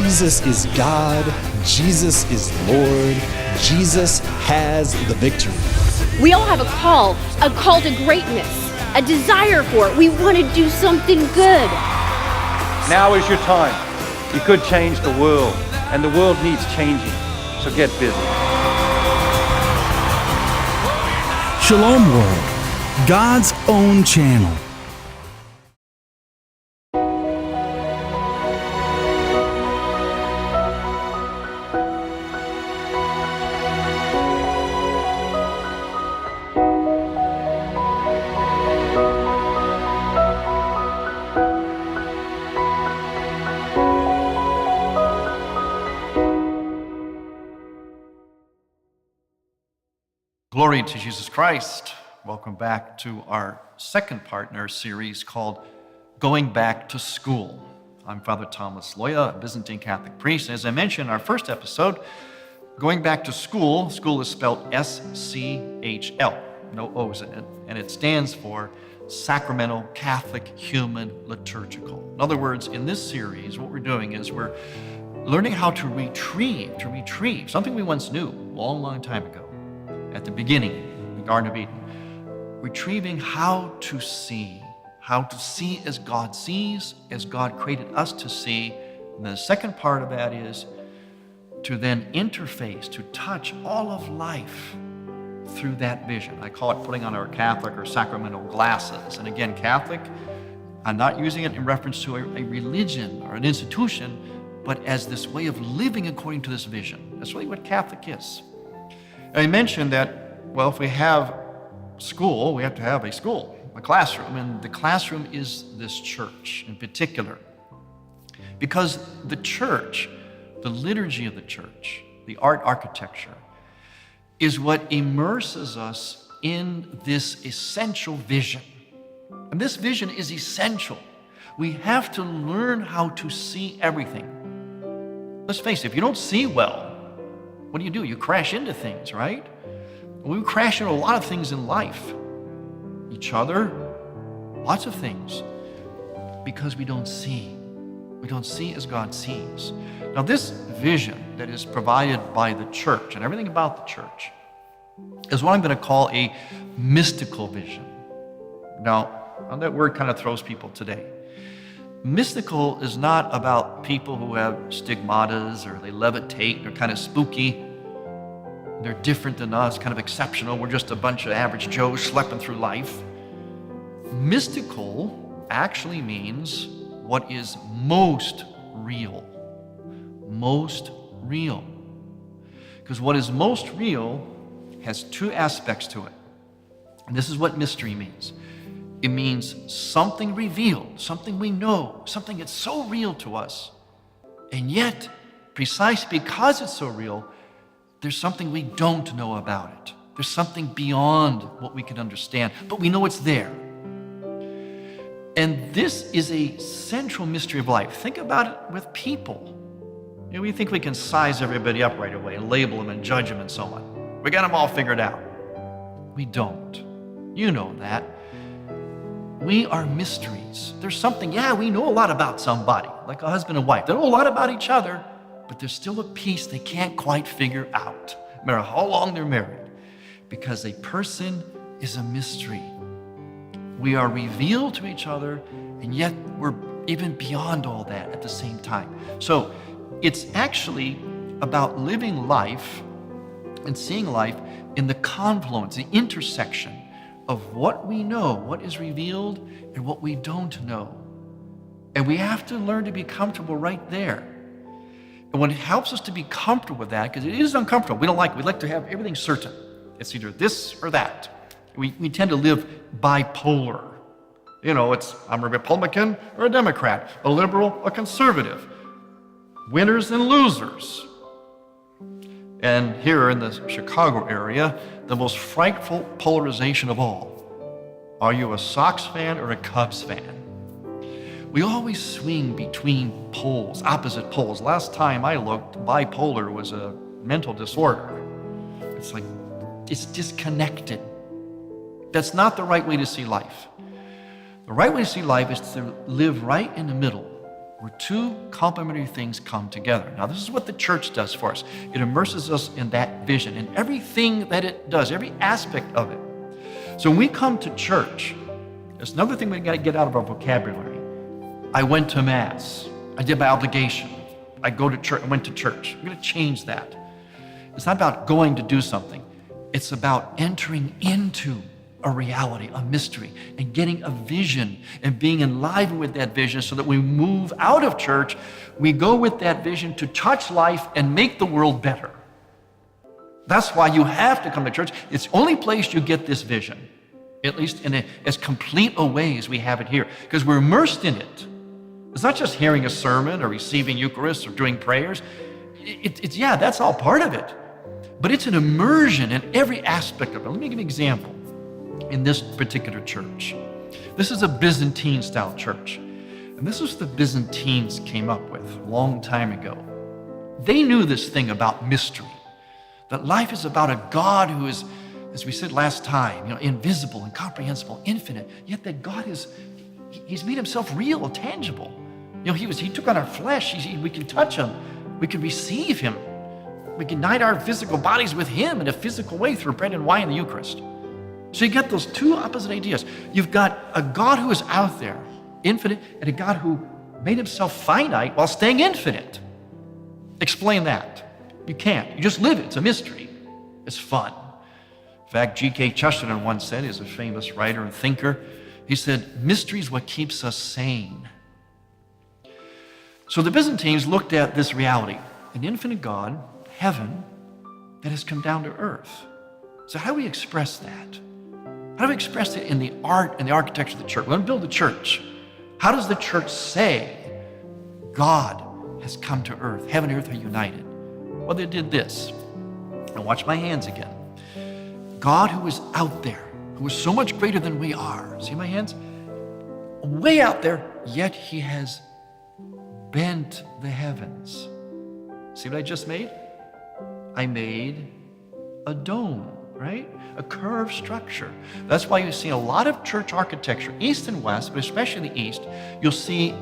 Jesus is God. Jesus is Lord. Jesus has the victory. We all have a call to greatness, a desire for it. We want to do something good. Now is your time. You could change the world, and the world needs changing, so get busy. Shalom World, God's own channel. Glory to Jesus Christ. Welcome back to our second part in our series called Going Back to School. I'm Father Thomas Loya, a Byzantine Catholic priest. As I mentioned in our first episode, going back to school is spelled S.C.H.L, no O's in it, and it stands for Sacramental Catholic Human Liturgical. In other words, in this series, what we're doing is we're learning how to retrieve something we once knew a long time ago. At the beginning, in the Garden of Eden, retrieving how to see as God sees, as God created us to see. And the second part of that is to then interface, to touch all of life through that vision. I call it putting on our Catholic or sacramental glasses. And again, Catholic, I'm not using it in reference to a religion or an institution, but as this way of living according to this vision. That's really what Catholic is. I mentioned that, well, if we have school, we have to have a classroom, and the classroom is this church in particular. Because the church, the liturgy of the church, the architecture, is what immerses us in this essential vision. And this vision is essential. We have to learn how to see everything. Let's face it, if you don't see well, what do? You crash into things, right? We crash into a lot of things in life. Each other, lots of things. Because we don't see. We don't see as God sees. Now this vision that is provided by the church and everything about the church is what I'm going to call a mystical vision. Now, that word kind of throws people today. Mystical is not about people who have stigmatas or they levitate, they're kind of spooky, they're different than us, kind of exceptional, we're just a bunch of average Joes schlepping through life. Mystical actually means what is most real. Most real. Because what is most real has two aspects to it. And this is what mystery means. It means something revealed, something we know, something that's so real to us. And yet, precisely because it's so real, there's something we don't know about it. There's something beyond what we can understand, but we know it's there. And this is a central mystery of life. Think about it with people. We think we can size everybody up right away and label them and judge them and so on. We got them all figured out. We don't. You know that. We are mysteries. There's something, we know a lot about somebody, like a husband and wife. They know a lot about each other, but there's still a piece they can't quite figure out, no matter how long they're married, because a person is a mystery. We are revealed to each other, and yet we're even beyond all that at the same time. So it's actually about living life and seeing life in the confluence, the intersection of what we know, what is revealed, and what we don't know. And we have to learn to be comfortable right there. And what helps us to be comfortable with that, because it is uncomfortable, we like to have everything certain. It's either this or that. We tend to live bipolar. I'm a Republican or a Democrat, a liberal, a conservative, winners and losers. And here in the Chicago area, the most frightful polarization of all. Are you a Sox fan or a Cubs fan? We always swing between poles, opposite poles. Last time I looked, bipolar was a mental disorder. It's like, it's disconnected. That's not the right way to see life. The right way to see life is to live right in the middle where two complementary things come together. Now, this is what the church does for us. It immerses us in that vision, in everything that it does, every aspect of it. So when we come to church, there's another thing we've got to get out of our vocabulary. I went to Mass. I did my obligation. I go to church. I went to church. We're going to change that. It's not about going to do something. It's about entering into a reality, a mystery, and getting a vision and being enlivened with that vision so that we move out of church, we go with that vision to touch life and make the world better. That's why you have to come to church. It's the only place you get this vision, at least in as complete a way as we have it here, because we're immersed in it. It's not just hearing a sermon or receiving Eucharist or doing prayers. Yeah, that's all part of it. But it's an immersion in every aspect of it. Let me give you an example. In this particular church, this is a Byzantine-style church. And this is what the Byzantines came up with a long time ago. They knew this thing about mystery, that life is about a God who is, as we said last time, invisible, incomprehensible, infinite, yet that God he's made himself real, tangible. He took on our flesh. We can touch him. We can receive him. We can unite our physical bodies with him in a physical way through bread and wine and the Eucharist. So you get those two opposite ideas. You've got a God who is out there, infinite, and a God who made himself finite while staying infinite. Explain that. You can't. You just live it. It's a mystery. It's fun. In fact, G.K. Chesterton once said, he's a famous writer and thinker, he said, mystery is what keeps us sane. So the Byzantines looked at this reality, an infinite God, heaven, that has come down to earth. So how do we express that? How do we express it in the art and the architecture of the church? We want to build a church. How does the church say God has come to earth? Heaven and earth are united. Well, they did this. Now watch my hands again. God who is out there, who is so much greater than we are. See my hands? Way out there, yet he has bent the heavens. See what I just made? I made a dome, right? A curved structure. That's why you see a lot of church architecture, east and west, but especially in the east, you'll see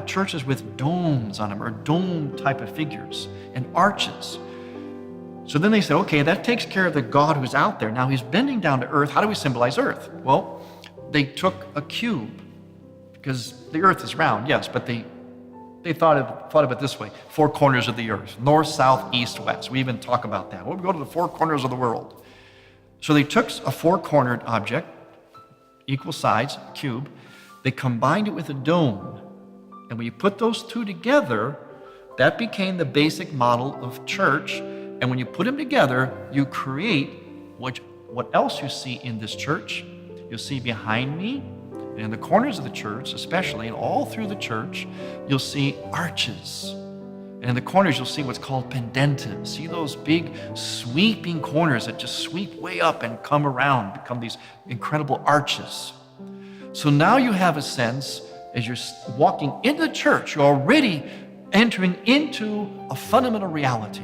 churches with domes on them, or dome type of figures and arches. So then they said, okay, that takes care of the God who's out there. Now he's bending down to earth. How do we symbolize earth? Well, they took a cube, because the earth is round, yes, but they thought of it this way: four corners of the earth, north, south, east, west. We even talk about that. Well, we go to the four corners of the world. So they took a four-cornered object, equal size, cube. They combined it with a dome. And when you put those two together, that became the basic model of church. And when you put them together, you create what else you see in this church. You'll see behind me, and in the corners of the church, especially, and all through the church, you'll see arches. And in the corners, you'll see what's called pendentives. See those big sweeping corners that just sweep way up and come around, become these incredible arches. So now you have a sense, as you're walking into the church, you're already entering into a fundamental reality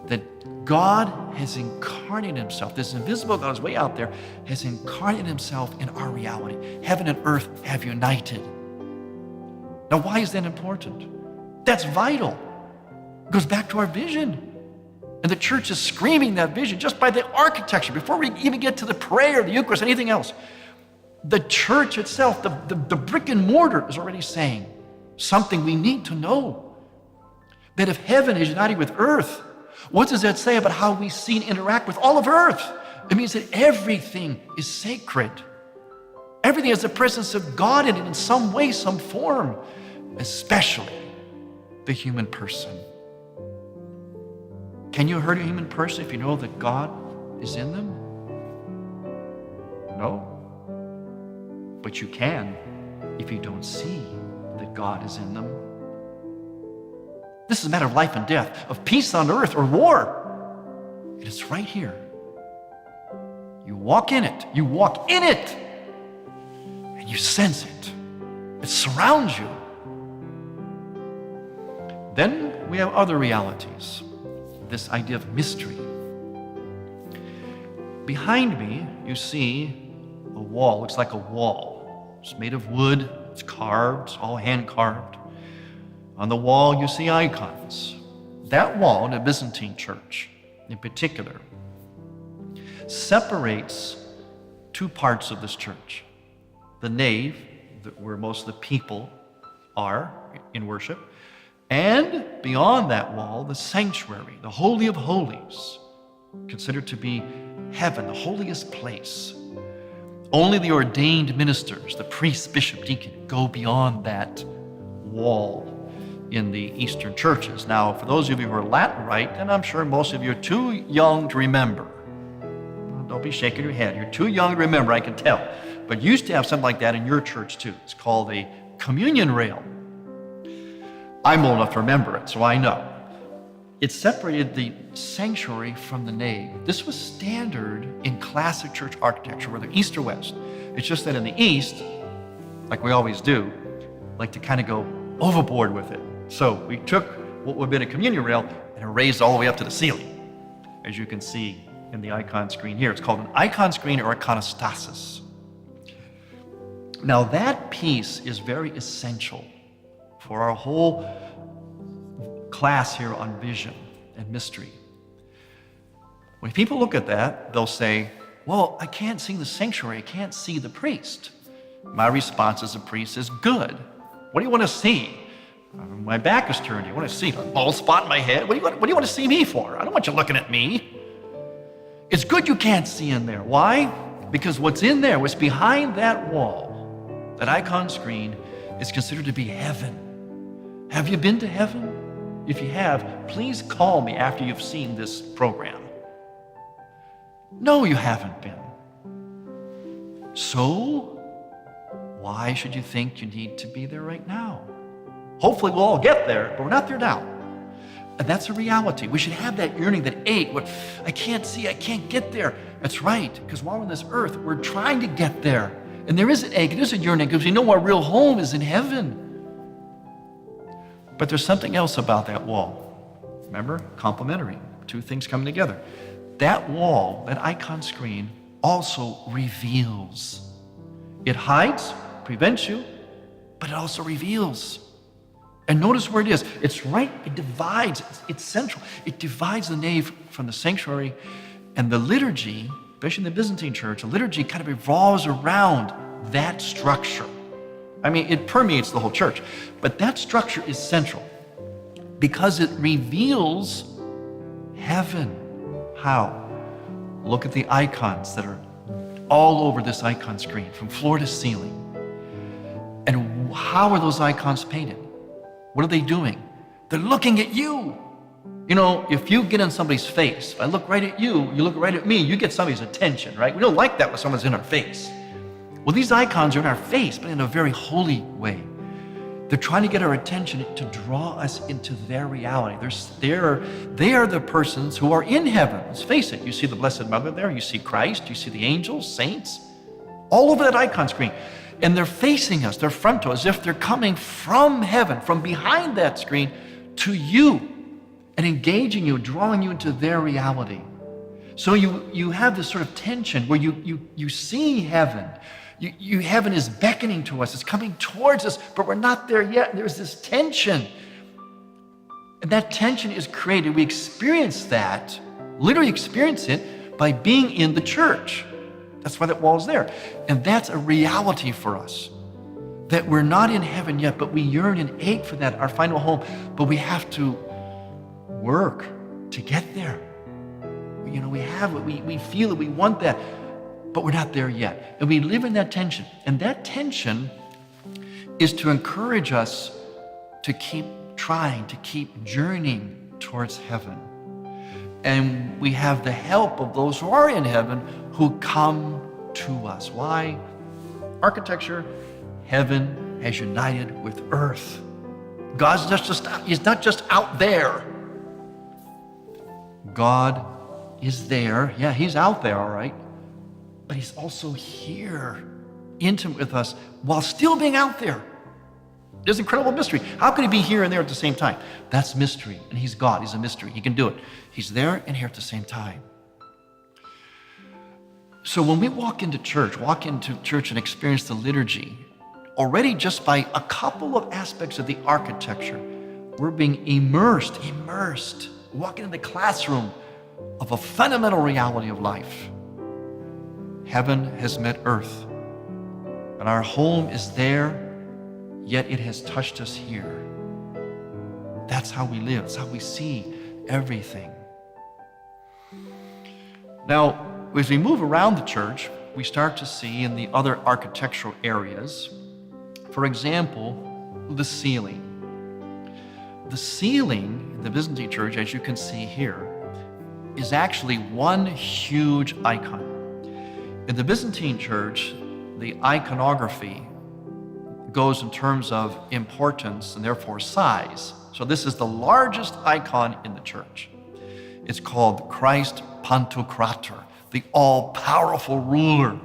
that God has incarnated himself. This invisible God is way out there, has incarnated himself in our reality. Heaven and earth have united. Now, why is that important? That's vital. It goes back to our vision. And the church is screaming that vision just by the architecture, before we even get to the prayer, the Eucharist, anything else. The church itself, the brick and mortar, is already saying something we need to know. That if heaven is united with earth, what does that say about how we see and interact with all of earth? It means that everything is sacred. Everything has the presence of God in it in some way, some form, especially the human person. Can you hurt a human person if you know that God is in them? No. But you can if you don't see that God is in them. This is a matter of life and death, of peace on earth or war. And it's right here. You walk in it. You walk in it. And you sense it. It surrounds you. Then we have other realities. This idea of mystery. Behind me, you see a wall. Looks like a wall. It's made of wood, It's carved, it's all hand carved. On the wall, you see icons. That wall in the Byzantine church, in particular, separates two parts of this church. The nave, where most of the people are in worship, and beyond that wall, the sanctuary, the Holy of Holies, considered to be heaven, the holiest place. Only the ordained ministers, the priest, bishop, deacon, go beyond that wall in the Eastern churches. Now, for those of you who are Latin right, and I'm sure most of you are too young to remember. Don't be shaking your head. You're too young to remember, I can tell. But you used to have something like that in your church too. It's called a communion rail. I'm old enough to remember it, so I know. It separated the sanctuary from the nave. This was standard in classic church architecture, whether east or west. It's just that in the east, like we always do, like to kind of go overboard with it. So we took what would have been a communion rail and raised all the way up to the ceiling, as you can see in the icon screen here. It's called an icon screen or iconostasis. Now that piece is very essential for our whole class here on vision and mystery. When people look at that, they'll say, well, I can't see the sanctuary, I can't see the priest. My response as a priest is, good. What do you want to see? My back is turned. You want to see a bald spot in my head? What do you want to see me for? I don't want you looking at me. It's good you can't see in there. Why? Because what's in there, what's behind that wall, that icon screen, is considered to be heaven. Have you been to heaven? If you have, please call me after you've seen this program. No, you haven't been. So, why should you think you need to be there right now? Hopefully we'll all get there, but we're not there now. And that's a reality. We should have that yearning, that ache. I can't see, I can't get there. That's right, because while we're on this earth, we're trying to get there. And there is an ache, there is a yearning, because we know our real home is in heaven. But there's something else about that wall. Remember? Complementary. Two things coming together. That wall, that icon screen, also reveals. It hides, prevents you, but it also reveals. And notice where it is. It's right, it divides, it's central. It divides the nave from the sanctuary, and the liturgy, especially in the Byzantine church, the liturgy kind of revolves around that structure. I mean, it permeates the whole church, but that structure is central because it reveals heaven. How? Look at the icons that are all over this icon screen, from floor to ceiling. And how are those icons painted? What are they doing? They're looking at you. You know, if you get in somebody's face, if I look right at you, you look right at me, you get somebody's attention, right? We don't like that when someone's in our face. Well, these icons are in our face, but in a very holy way. They're trying to get our attention to draw us into their reality. They are the persons who are in heaven. Let's face it. You see the Blessed Mother there. You see Christ. You see the angels, saints, all over that icon screen. And they're facing us. They're frontal, as if they're coming from heaven, from behind that screen to you and engaging you, drawing you into their reality. So you have this sort of tension where you see heaven. Heaven is beckoning to us. It's coming towards us, but we're not there yet. And there's this tension. And that tension is created. We experience that, literally experience it, by being in the church. That's why that wall's there. And that's a reality for us. That we're not in heaven yet, but we yearn and ache for that, our final home. But we have to work to get there. You know, we have it, we feel it, we want that, but we're not there yet. And we live in that tension. And that tension is to encourage us to keep trying, to keep journeying towards heaven. And we have the help of those who are in heaven who come to us. Why? Architecture, heaven has united with earth. God's He's not just out there. God is there. Yeah, He's out there, all right. But He's also here, intimate with us, while still being out there. There's incredible mystery. How could He be here and there at the same time? That's mystery. And He's God. He's a mystery. He can do it. He's there and here at the same time. So when we walk into church and experience the liturgy, Already just by a couple of aspects of the architecture, we're being immersed, walking in the classroom of a fundamental reality of life. Heaven has met earth, and our home is there, yet it has touched us here. That's how we live. That's how we see everything. Now, as we move around the church, we start to see in the other architectural areas, for example, the ceiling. The ceiling in the Byzantine church, as you can see here, is actually one huge icon. In the Byzantine church, the iconography goes in terms of importance and therefore size. So this is the largest icon in the church. It's called Christ Pantocrator, the all-powerful ruler.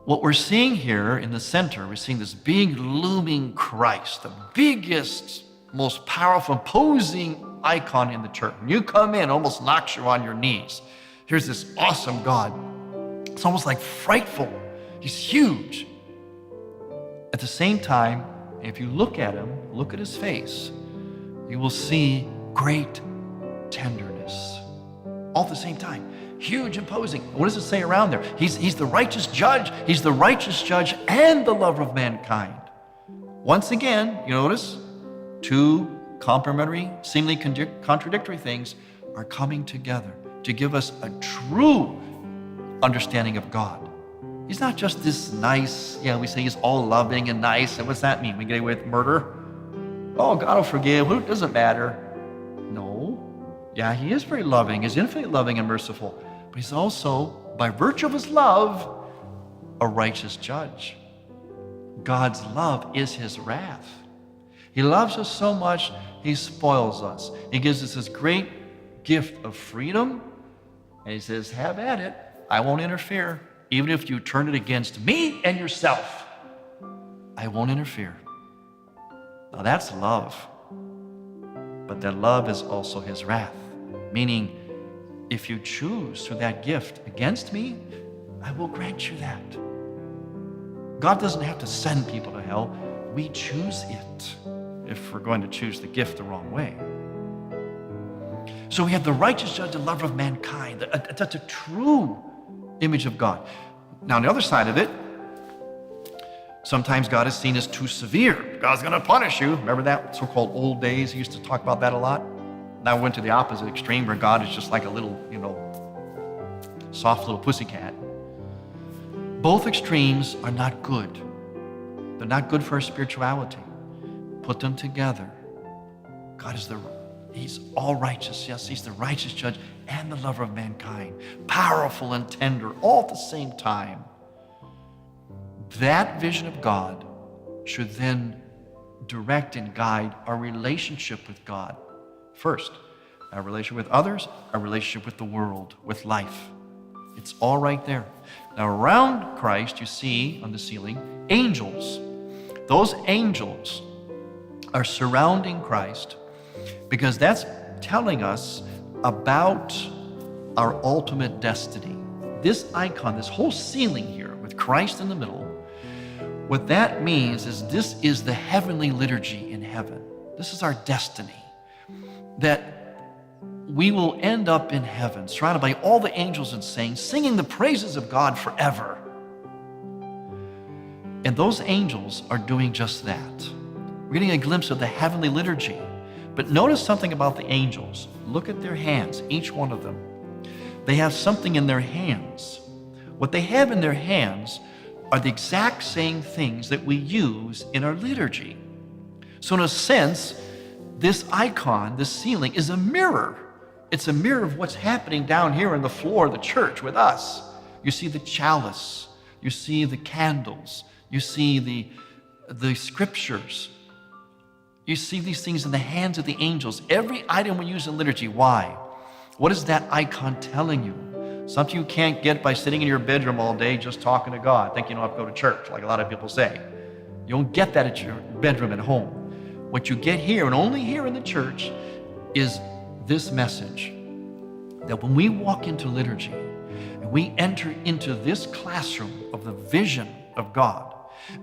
What we're seeing here in the center, we're seeing this big looming Christ, the biggest, most powerful, imposing icon in the church. When you come in, it almost knocks you on your knees. Here's this awesome God. It's almost like frightful. He's huge. At the same time, if you look at him, look at his face, you will see great tenderness. All at the same time. Huge, imposing. What does it say around there? He's the righteous judge. He's the righteous judge and the lover of mankind. Once again, you notice, two complementary, seemingly contradictory things are coming together to give us a true understanding of God. He's not just this nice, we say he's all loving and nice. And what's that mean? We get away with murder? Oh, God will forgive. It doesn't matter. No. Yeah, he is very loving. He's infinitely loving and merciful. But he's also, by virtue of his love, a righteous judge. God's love is his wrath. He loves us so much, he spoils us. He gives us this great gift of freedom. And he says, have at it. I won't interfere. Even if you turn it against me and yourself, I won't interfere. Now that's love. But that love is also his wrath. Meaning, if you choose through that gift against me, I will grant you that. God doesn't have to send people to hell. We choose it if we're going to choose the gift the wrong way. So we have the righteous judge and lover of mankind. That's a true image of God. Now, on the other side of it, sometimes God is seen as too severe. God's going to punish you. Remember that so-called old days? He used to talk about that a lot. Now we went to the opposite extreme where God is just like a little, soft little pussycat. Both extremes are not good. They're not good for our spirituality. Put them together. God is He's all righteous. Yes, he's the righteous judge and the lover of mankind. Powerful and tender all at the same time. That vision of God should then direct and guide our relationship with God. First, our relationship with others, our relationship with the world, with life. It's all right there. Now around Christ, you see on the ceiling, angels. Those angels are surrounding Christ because that's telling us about our ultimate destiny. This icon, this whole ceiling here with Christ in the middle, what that means is this is the heavenly liturgy in heaven. This is our destiny. That we will end up in heaven, surrounded by all the angels and saints, singing the praises of God forever. And those angels are doing just that. We're getting a glimpse of the heavenly liturgy. But notice something about the angels. Look at their hands, each one of them. They have something in their hands. What they have in their hands are the exact same things that we use in our liturgy. So in a sense, this icon, this ceiling, is a mirror. It's a mirror of what's happening down here on the floor of the church with us. You see the chalice. You see the candles. You see the scriptures. You see these things in the hands of the angels. Every item we use in liturgy. Why? What is that icon telling you? Something you can't get by sitting in your bedroom all day just talking to God, thinking you don't have to go to church, like a lot of people say. You don't get that at your bedroom at home. What you get here, and only here in the church, is this message. That when we walk into liturgy, and we enter into this classroom of the vision of God.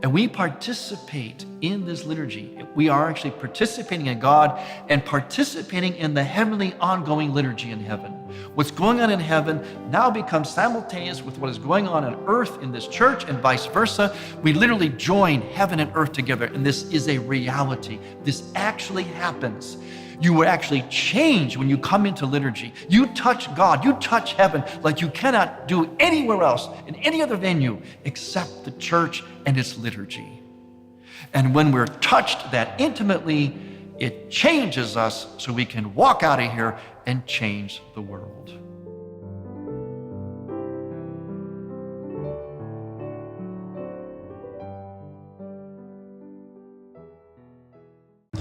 And we participate in this liturgy. We are actually participating in God and participating in the heavenly ongoing liturgy in heaven. What's going on in heaven now becomes simultaneous with what is going on earth in this church and vice versa. We literally join heaven and earth together, and this is a reality. This actually happens. You will actually change when you come into liturgy. You touch God, you touch heaven like you cannot do anywhere else in any other venue except the church and its liturgy. And when we're touched that intimately, it changes us so we can walk out of here and change the world.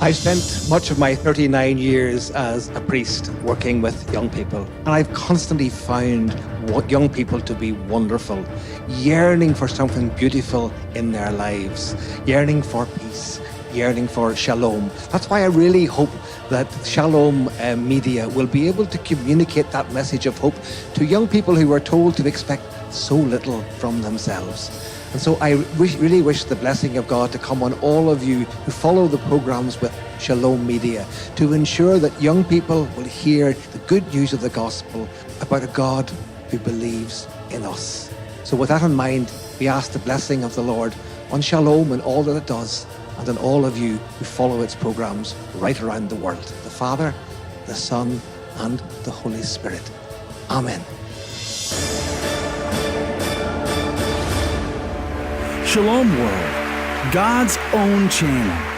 I've spent much of my 39 years as a priest working with young people, and I've constantly found young people to be wonderful, yearning for something beautiful in their lives, yearning for peace, yearning for shalom. That's why I really hope that Shalom media will be able to communicate that message of hope to young people who are told to expect so little from themselves. And so I really wish the blessing of God to come on all of you who follow the programs with Shalom Media, to ensure that young people will hear the good news of the gospel about a God who believes in us. So with that in mind, we ask the blessing of the Lord on Shalom and all that it does, and on all of you who follow its programs right around the world. The Father, the Son, and the Holy Spirit. Amen. Shalom World, God's own channel.